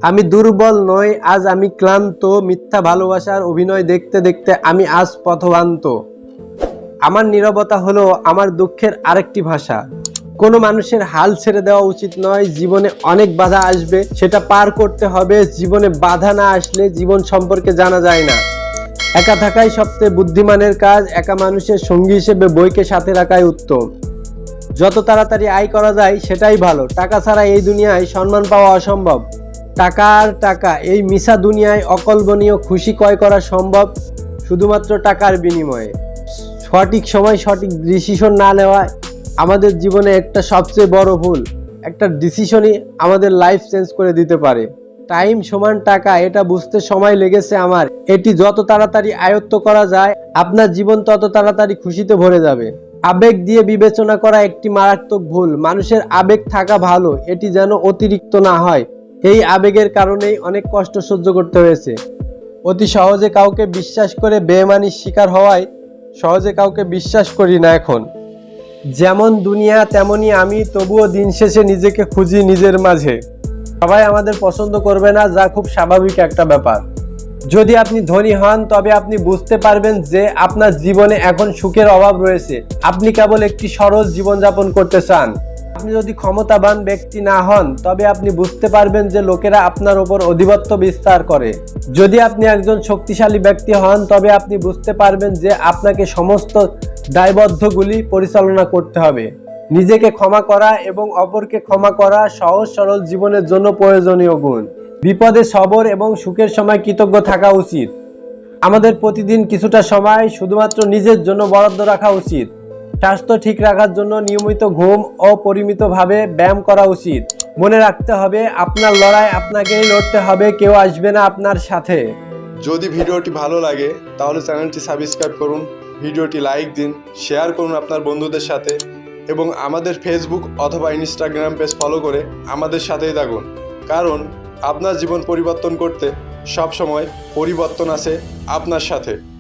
আমি দুর্বল নই, আজ আমি ক্লান্ত। মিথ্যা ভালোবাসার অভিনয় দেখতে দেখতে আমি আজ পথভ্রান্ত। আমার নীরবতা হলো আমার দুঃখের আরেকটি ভাষা। কোনো মানুষের হাল ছেড়ে দেওয়া উচিত নয়। জীবনে অনেক বাধা আসবে, সেটা পার করতে হবে। জীবনে বাধা না আসলে জীবন সম্পর্কে জানা যায় না। একা থাকাই সবচেয়ে বুদ্ধিমানের কাজ। একা মানুষের সঙ্গী হিসেবে বইকে সাথে রাখাই উত্তম। যত তাড়াতাড়ি আয় করা যায় সেটাই ভালো। টাকা ছাড়া এই দুনিয়ায় সম্মান পাওয়া অসম্ভব। টাকা আর টাকা, এই মিশা দুনিয়ায় অকল্পনীয় খুশি ক্রয় করা সম্ভব শুধুমাত্র টাকার বিনিময়ে। সঠিক সময় সঠিক ডিসিশন না নেওয়ায় আমাদের জীবনে একটা সবচেয়ে বড় ভুল। একটা ডিসিশনই আমাদের লাইফ চেঞ্জ করে দিতে পারে। টাইম সমান টাকা, এটা বুঝতে সময় লেগেছে আমার। এটি যত তাড়াতাড়ি আয়ত্ত করা যায় আপনার জীবন তত তাড়াতাড়ি খুশিতে ভরে যাবে। আবেগ দিয়ে বিবেচনা করা একটি মারাত্মক ভুল। মানুষের আবেগ থাকা ভালো, এটি যেন অতিরিক্ত না হয়। এই আবেগের কারণেই অনেক কষ্ট সহ্য করতে হয়েছে। অতি সহজে কাউকে বিশ্বাস করে বেঈমানির শিকার হওয়ায় সহজে কাউকে বিশ্বাস করি না এখন। যেমন দুনিয়া তেমনই আমি, তবুও দিন শেষে নিজেকে খুঁজি নিজের মাঝে। সবাই আমাদের পছন্দ করবে না, যা খুব স্বাভাবিক একটা ব্যাপার। যদি আপনি ধনী হন তবে আপনি বুঝতে পারবেন যে আপনার জীবনে এখন সুখের অভাব রয়েছে। আপনি কেবল একটি সরল জীবনযাপন করতে চান। আপনি যদি ক্ষমতাবান ব্যক্তি না হন তবে আপনি বুঝতে পারবেন যে লোকেরা আপনার উপর আধিপত্য বিস্তার করে। যদি আপনি একজন শক্তিশালী ব্যক্তি হন তবে আপনি বুঝতে পারবেন যে আপনাকে সমস্ত দায়বদ্ধগুলি পরিচালনা করতে হবে। নিজেকে ক্ষমা করা এবং অপরকে ক্ষমা করা সহজ সরল জীবনের জন্য প্রয়োজনীয় গুণ। বিপদে সবর এবং সুখের সময় কৃতজ্ঞ থাকা উচিত। আমাদের প্রতিদিন কিছুটা সময় শুধুমাত্র নিজের জন্য বরাদ্দ রাখা উচিত। স্বাস্থ্য ঠিক রাখার জন্য নিয়মিত ঘুম ও পরিমিতভাবে ব্যায়াম করা উচিত। মনে রাখতে হবে আপনার লড়াই আপনাকেই লড়তে হবে, কেউ আসবে না আপনার সাথে। যদি ভিডিওটি ভালো লাগে তাহলে চ্যানেলটি সাবস্ক্রাইব করুন, ভিডিওটি লাইক দিন, শেয়ার করুন আপনার বন্ধুদের সাথে এবং আমাদের ফেসবুক অথবা ইনস্টাগ্রাম পেজ ফলো করে আমাদের সাথেই থাকুন। কারণ আপনার জীবন পরিবর্তন করতে সব সময় পরিবর্তন আছে আপনার সাথে।